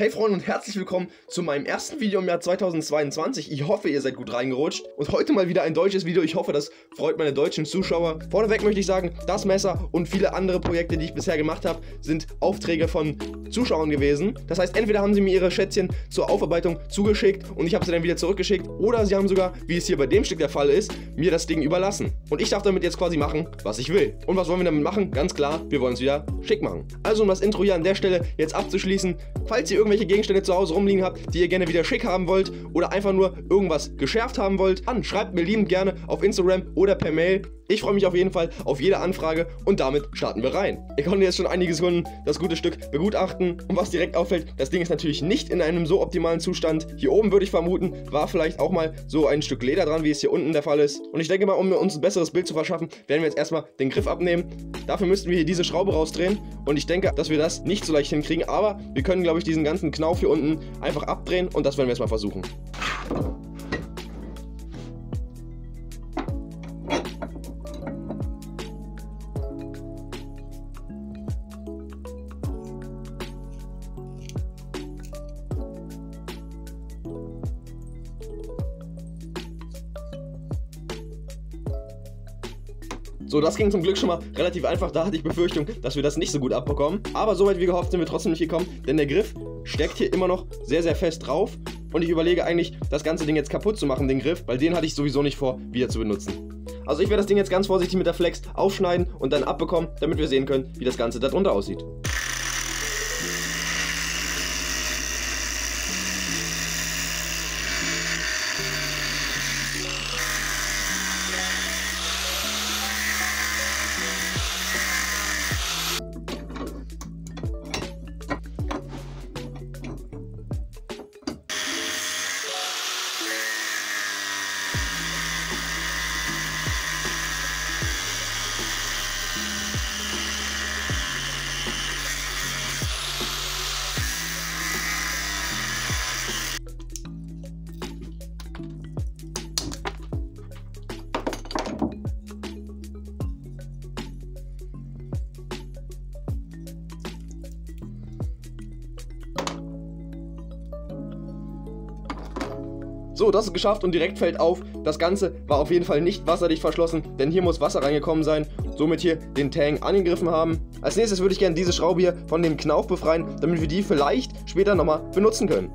Hey Freunde und herzlich willkommen zu meinem ersten Video im Jahr 2022. Ich hoffe, ihr seid gut reingerutscht. Und heute mal wieder ein deutsches Video. Ich hoffe, das freut meine deutschen Zuschauer. Vorneweg möchte ich sagen, das Messer und viele andere Projekte, die ich bisher gemacht habe, sind Aufträge von Zuschauern gewesen. Das heißt, entweder haben sie mir ihre Schätzchen zur Aufarbeitung zugeschickt und ich habe sie dann wieder zurückgeschickt. Oder sie haben sogar, wie es hier bei dem Stück der Fall ist, mir das Ding überlassen. Und ich darf damit jetzt quasi machen, was ich will. Und was wollen wir damit machen? Ganz klar, wir wollen es wieder schick machen. Also um das Intro hier an der Stelle jetzt abzuschließen, falls ihr irgendwelche Gegenstände zu Hause rumliegen habt, die ihr gerne wieder schick haben wollt oder einfach nur irgendwas geschärft haben wollt, dann schreibt mir liebend gerne auf Instagram oder per Mail. Ich freue mich auf jeden Fall auf jede Anfrage und damit starten wir rein. Ich konnte jetzt schon einige Sekunden das gute Stück begutachten und was direkt auffällt, das Ding ist natürlich nicht in einem so optimalen Zustand. Hier oben würde ich vermuten, war vielleicht auch mal so ein Stück Leder dran, wie es hier unten der Fall ist. Und ich denke mal, um uns ein besseres Bild zu verschaffen, werden wir jetzt erstmal den Griff abnehmen. Dafür müssten wir hier diese Schraube rausdrehen und ich denke, dass wir das nicht so leicht hinkriegen, aber wir können, glaube ich, diesen ganzen Knauf hier unten einfach abdrehen und das werden wir jetzt mal versuchen. So, das ging zum Glück schon mal relativ einfach, da hatte ich Befürchtung, dass wir das nicht so gut abbekommen. Aber soweit wie gehofft sind wir trotzdem nicht gekommen, denn der Griff steckt hier immer noch sehr, sehr fest drauf. Und ich überlege eigentlich, das ganze Ding jetzt kaputt zu machen, den Griff, weil den hatte ich sowieso nicht vor, wieder zu benutzen. Also ich werde das Ding jetzt ganz vorsichtig mit der Flex aufschneiden und dann abbekommen, damit wir sehen können, wie das Ganze darunter aussieht. So, das ist geschafft und direkt fällt auf, das Ganze war auf jeden Fall nicht wasserdicht verschlossen, denn hier muss Wasser reingekommen sein, somit hier den Tang angegriffen haben. Als nächstes würde ich gerne diese Schraube hier von dem Knauf befreien, damit wir die vielleicht später nochmal benutzen können.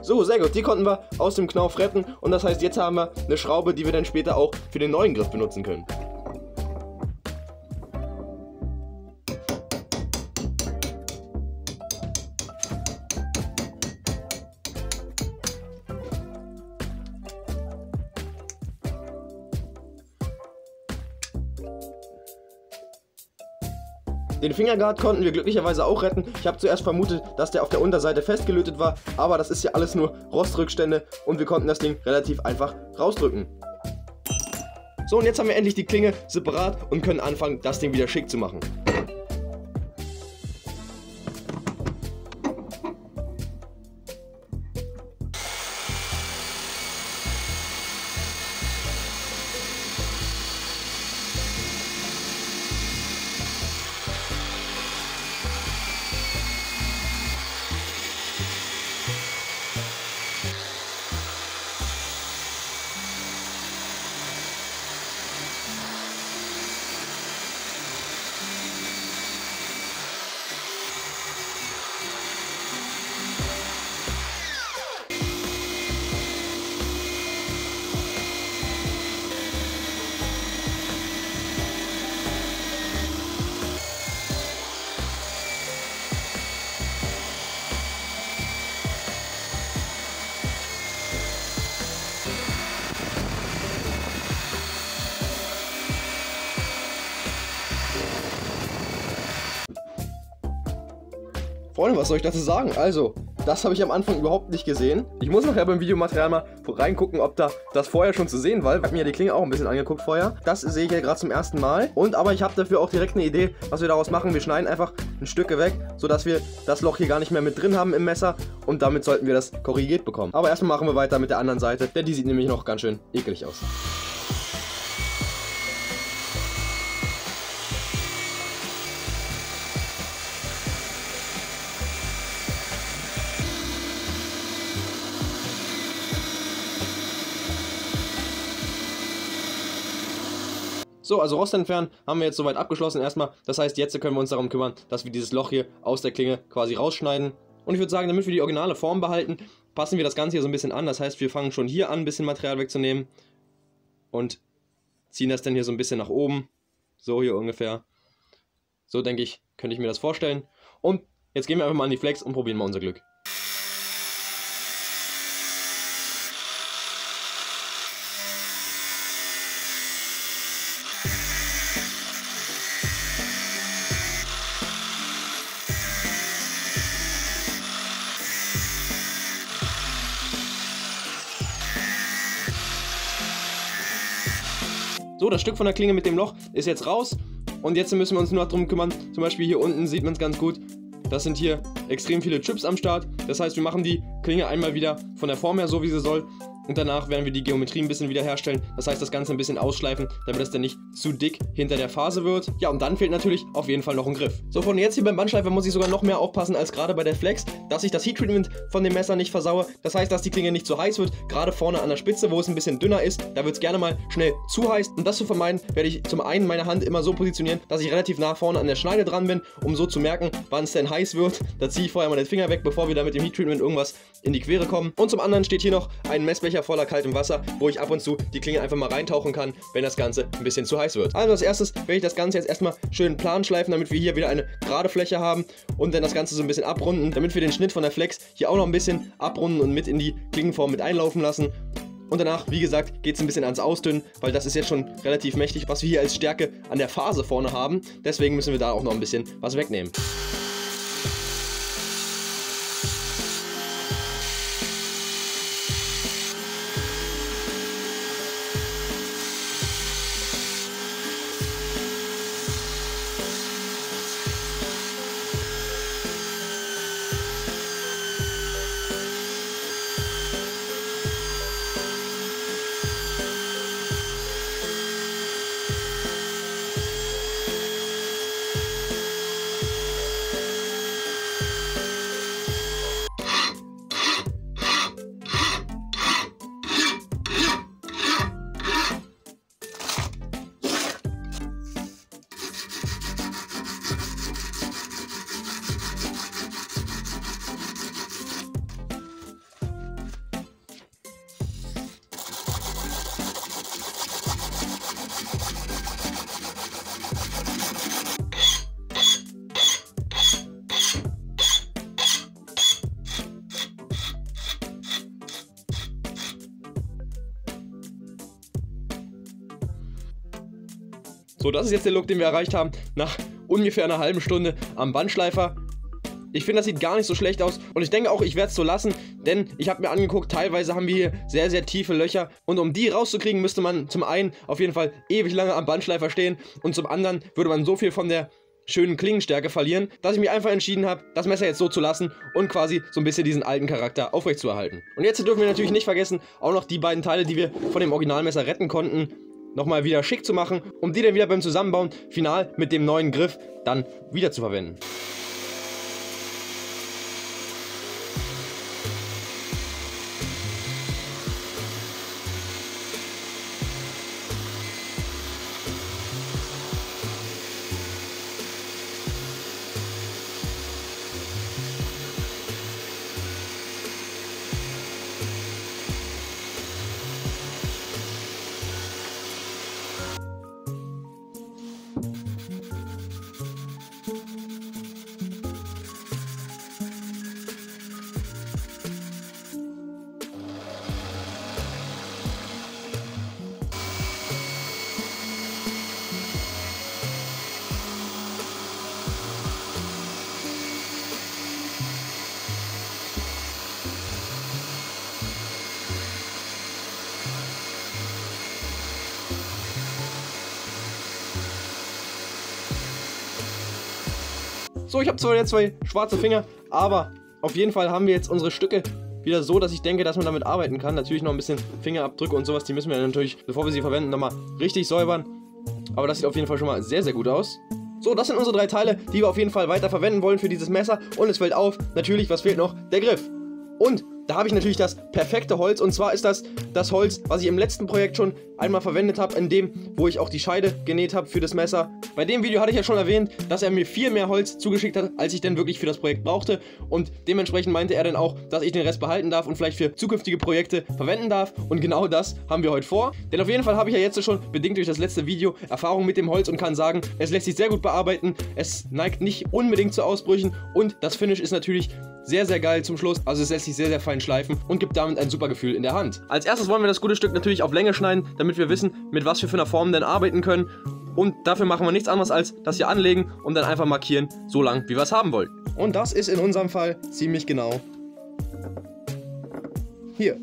So, sehr gut, die konnten wir aus dem Knauf retten und das heißt, jetzt haben wir eine Schraube, die wir dann später auch für den neuen Griff benutzen können. Den Fingerguard konnten wir glücklicherweise auch retten. Ich habe zuerst vermutet, dass der auf der Unterseite festgelötet war, aber das ist ja alles nur Rostrückstände und wir konnten das Ding relativ einfach rausdrücken. So, und jetzt haben wir endlich die Klinge separat und können anfangen, das Ding wieder schick zu machen. Freunde, was soll ich dazu sagen? Also, Das habe ich am Anfang überhaupt nicht gesehen. Ich muss nachher beim Videomaterial mal reingucken, ob da das vorher schon zu sehen war. Ich habe mir ja die Klinge auch ein bisschen angeguckt vorher. Das sehe ich ja gerade zum ersten Mal. Aber ich habe dafür auch direkt eine Idee, was wir daraus machen. Wir schneiden einfach ein Stück weg, sodass wir das Loch hier gar nicht mehr mit drin haben im Messer. Und damit sollten wir das korrigiert bekommen. Aber erstmal machen wir weiter mit der anderen Seite, denn die sieht nämlich noch ganz schön eklig aus. So, also Rost entfernen haben wir jetzt soweit abgeschlossen erstmal. Das heißt, jetzt können wir uns darum kümmern, dass wir dieses Loch hier aus der Klinge quasi rausschneiden. Und ich würde sagen, damit wir die originale Form behalten, passen wir das Ganze hier so ein bisschen an. Das heißt, wir fangen schon hier an, ein bisschen Material wegzunehmen und ziehen das dann hier so ein bisschen nach oben. So hier ungefähr. So denke ich, könnte ich mir das vorstellen. Und jetzt gehen wir einfach mal an die Flex und probieren mal unser Glück. So, das Stück von der Klinge mit dem Loch ist jetzt raus und jetzt müssen wir uns nur noch darum kümmern. Zum Beispiel hier unten sieht man es ganz gut. Das sind hier extrem viele Chips am Start. Das heißt, wir machen die Klinge einmal wieder von der Form her so, wie sie soll. Und danach werden wir die Geometrie ein bisschen wieder herstellen. Das heißt, das Ganze ein bisschen ausschleifen, damit es dann nicht zu dick hinter der Phase wird. Ja, und dann fehlt natürlich auf jeden Fall noch ein Griff. So, von jetzt hier beim Bandschleifer muss ich sogar noch mehr aufpassen als gerade bei der Flex, dass ich das Heat-Treatment von dem Messer nicht versaue. Das heißt, dass die Klinge nicht zu heiß wird. Gerade vorne an der Spitze, wo es ein bisschen dünner ist, da wird es gerne mal schnell zu heiß. Um das zu vermeiden, werde ich zum einen meine Hand immer so positionieren, dass ich relativ nah vorne an der Schneide dran bin, um so zu merken, wann es denn heiß wird. Da ziehe ich vorher mal den Finger weg, bevor wir da mit dem Heat-Treatment irgendwas in die Quere kommen. Und zum anderen steht hier noch ein Messbecher voller kaltem Wasser, wo ich ab und zu die Klinge einfach mal reintauchen kann, wenn das Ganze ein bisschen zu heiß wird. Also als erstes werde ich das Ganze jetzt erstmal schön plan schleifen, damit wir hier wieder eine gerade Fläche haben und dann das Ganze so ein bisschen abrunden, damit wir den Schnitt von der Flex hier auch noch ein bisschen abrunden und mit in die Klingenform mit einlaufen lassen. Und danach, wie gesagt, geht es ein bisschen ans Ausdünnen, weil das ist jetzt schon relativ mächtig, was wir hier als Stärke an der Phase vorne haben. Deswegen müssen wir da auch noch ein bisschen was wegnehmen. So, das ist jetzt der Look, den wir erreicht haben, nach ungefähr einer halben Stunde am Bandschleifer. Ich finde, das sieht gar nicht so schlecht aus und ich denke auch, ich werde es so lassen, denn ich habe mir angeguckt, teilweise haben wir hier sehr, sehr tiefe Löcher und um die rauszukriegen, müsste man zum einen auf jeden Fall ewig lange am Bandschleifer stehen und zum anderen würde man so viel von der schönen Klingenstärke verlieren, dass ich mich einfach entschieden habe, das Messer jetzt so zu lassen und quasi so ein bisschen diesen alten Charakter aufrechtzuerhalten. Und jetzt dürfen wir natürlich nicht vergessen, auch noch die beiden Teile, die wir von dem Originalmesser retten konnten, nochmal wieder schick zu machen, um die dann wieder beim Zusammenbauen final mit dem neuen Griff dann wieder zu verwenden. So, ich habe zwar jetzt 2 schwarze Finger, aber auf jeden Fall haben wir jetzt unsere Stücke wieder so, dass ich denke, dass man damit arbeiten kann. Natürlich noch ein bisschen Fingerabdrücke und sowas, die müssen wir natürlich, bevor wir sie verwenden, nochmal richtig säubern. Aber das sieht auf jeden Fall schon mal sehr, sehr gut aus. So, das sind unsere 3 Teile, die wir auf jeden Fall weiter verwenden wollen für dieses Messer. Und es fällt auf, natürlich, was fehlt noch? Der Griff. Und da habe ich natürlich das perfekte Holz, und zwar ist das das Holz, was ich im letzten Projekt schon einmal verwendet habe, in dem, wo ich auch die Scheide genäht habe für das Messer. Bei dem Video hatte ich ja schon erwähnt, dass er mir viel mehr Holz zugeschickt hat, als ich denn wirklich für das Projekt brauchte, und dementsprechend meinte er dann auch, dass ich den Rest behalten darf und vielleicht für zukünftige Projekte verwenden darf, und genau das haben wir heute vor. Denn auf jeden Fall habe ich ja jetzt schon, bedingt durch das letzte Video, Erfahrung mit dem Holz und kann sagen, es lässt sich sehr gut bearbeiten, es neigt nicht unbedingt zu Ausbrüchen und das Finish ist natürlich sehr, sehr geil zum Schluss. Also es lässt sich sehr, sehr fein schleifen und gibt damit ein super Gefühl in der Hand. Als erstes wollen wir das gute Stück natürlich auf Länge schneiden, damit wir wissen, mit was wir für einer Form denn arbeiten können. Und dafür machen wir nichts anderes als das hier anlegen und dann einfach markieren, so lang wie wir es haben wollen. Und das ist in unserem Fall ziemlich genau hier.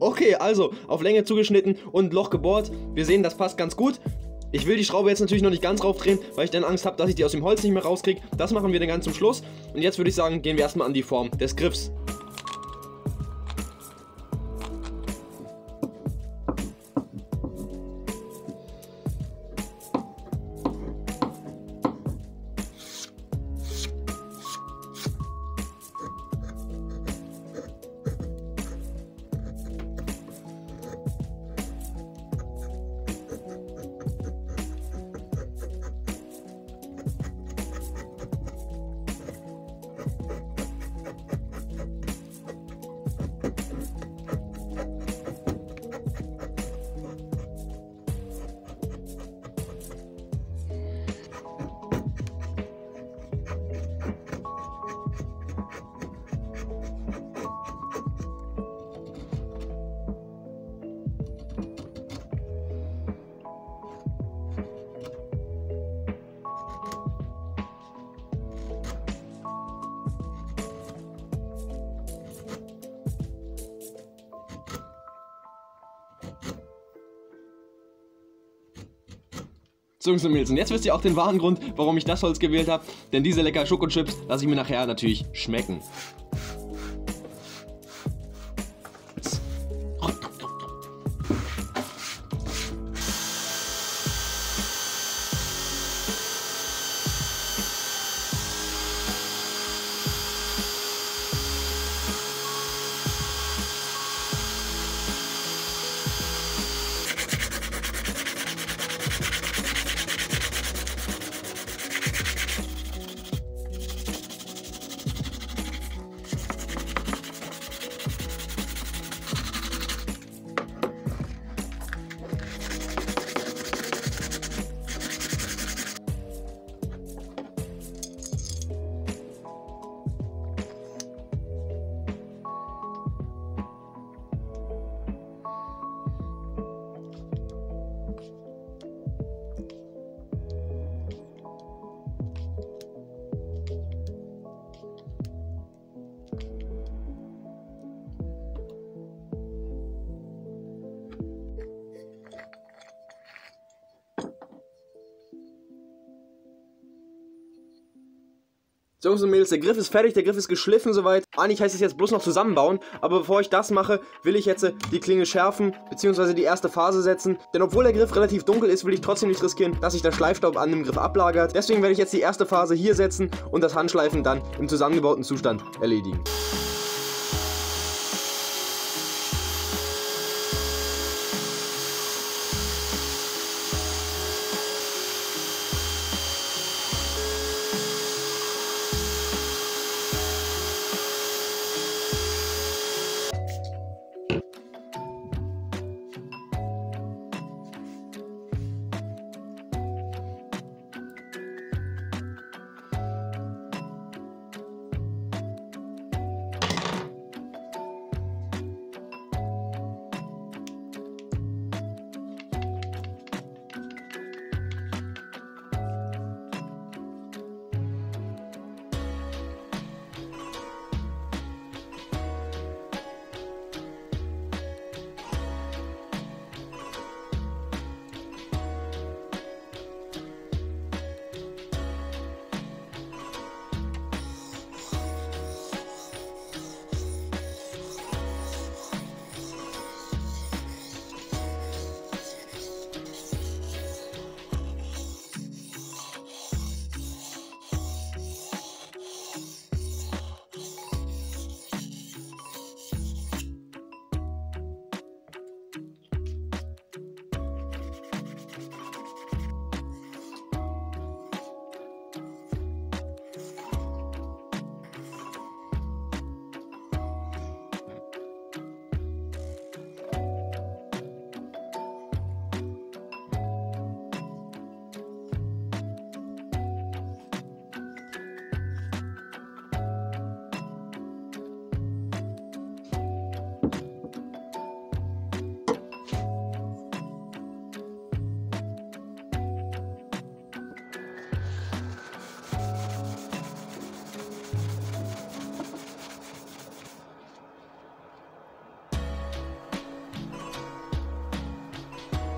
Okay, also auf Länge zugeschnitten und Loch gebohrt. Wir sehen, das passt ganz gut. Ich will die Schraube jetzt natürlich noch nicht ganz raufdrehen, weil ich dann Angst habe, dass ich die aus dem Holz nicht mehr rauskriege. Das machen wir dann ganz zum Schluss. Und jetzt würde ich sagen, gehen wir erstmal an die Form des Griffs. So, Jungs und Mädels, und jetzt wisst ihr auch den wahren Grund, warum ich das Holz gewählt habe. Denn diese leckeren Schokochips lasse ich mir nachher natürlich schmecken. So, Jungs und Mädels, der Griff ist fertig, der Griff ist geschliffen soweit. Eigentlich heißt es jetzt bloß noch zusammenbauen, aber bevor ich das mache, will ich jetzt die Klinge schärfen, beziehungsweise die erste Phase setzen. Denn obwohl der Griff relativ dunkel ist, will ich trotzdem nicht riskieren, dass sich der Schleifstaub an dem Griff ablagert. Deswegen werde ich jetzt die erste Phase hier setzen und das Handschleifen dann im zusammengebauten Zustand erledigen.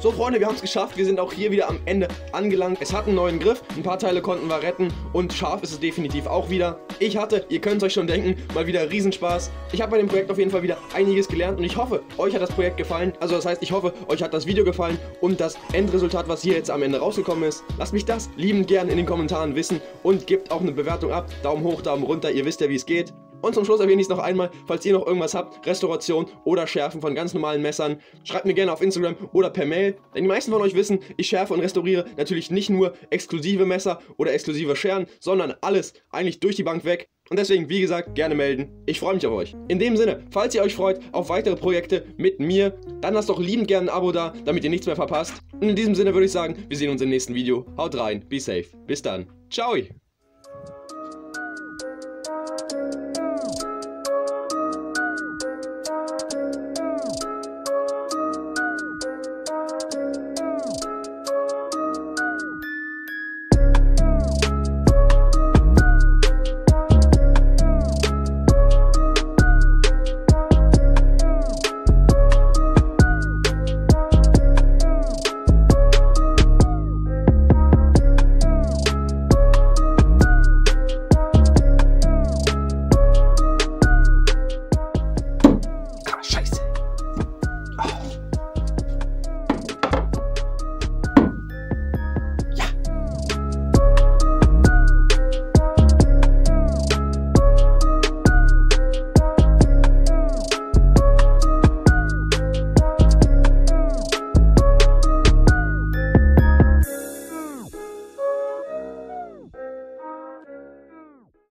So Freunde, wir haben es geschafft, wir sind auch hier wieder am Ende angelangt. Es hat einen neuen Griff, ein paar Teile konnten wir retten und scharf ist es definitiv auch wieder. Ich hatte, ihr könnt es euch schon denken, mal wieder Riesenspaß. Ich habe bei dem Projekt auf jeden Fall wieder einiges gelernt und ich hoffe, euch hat das Projekt gefallen. Also das heißt, ich hoffe, euch hat das Video gefallen und das Endresultat, was hier jetzt am Ende rausgekommen ist. Lasst mich das liebend gern in den Kommentaren wissen und gebt auch eine Bewertung ab. Daumen hoch, Daumen runter, ihr wisst ja, wie es geht. Und zum Schluss erwähne ich es noch einmal, falls ihr noch irgendwas habt, Restauration oder Schärfen von ganz normalen Messern, schreibt mir gerne auf Instagram oder per Mail, denn die meisten von euch wissen, ich schärfe und restauriere natürlich nicht nur exklusive Messer oder exklusive Scheren, sondern alles eigentlich durch die Bank weg. Und deswegen, wie gesagt, gerne melden. Ich freue mich auf euch. In dem Sinne, falls ihr euch freut auf weitere Projekte mit mir, dann lasst doch liebend gerne ein Abo da, damit ihr nichts mehr verpasst. Und in diesem Sinne würde ich sagen, wir sehen uns im nächsten Video. Haut rein, be safe. Bis dann. Ciao.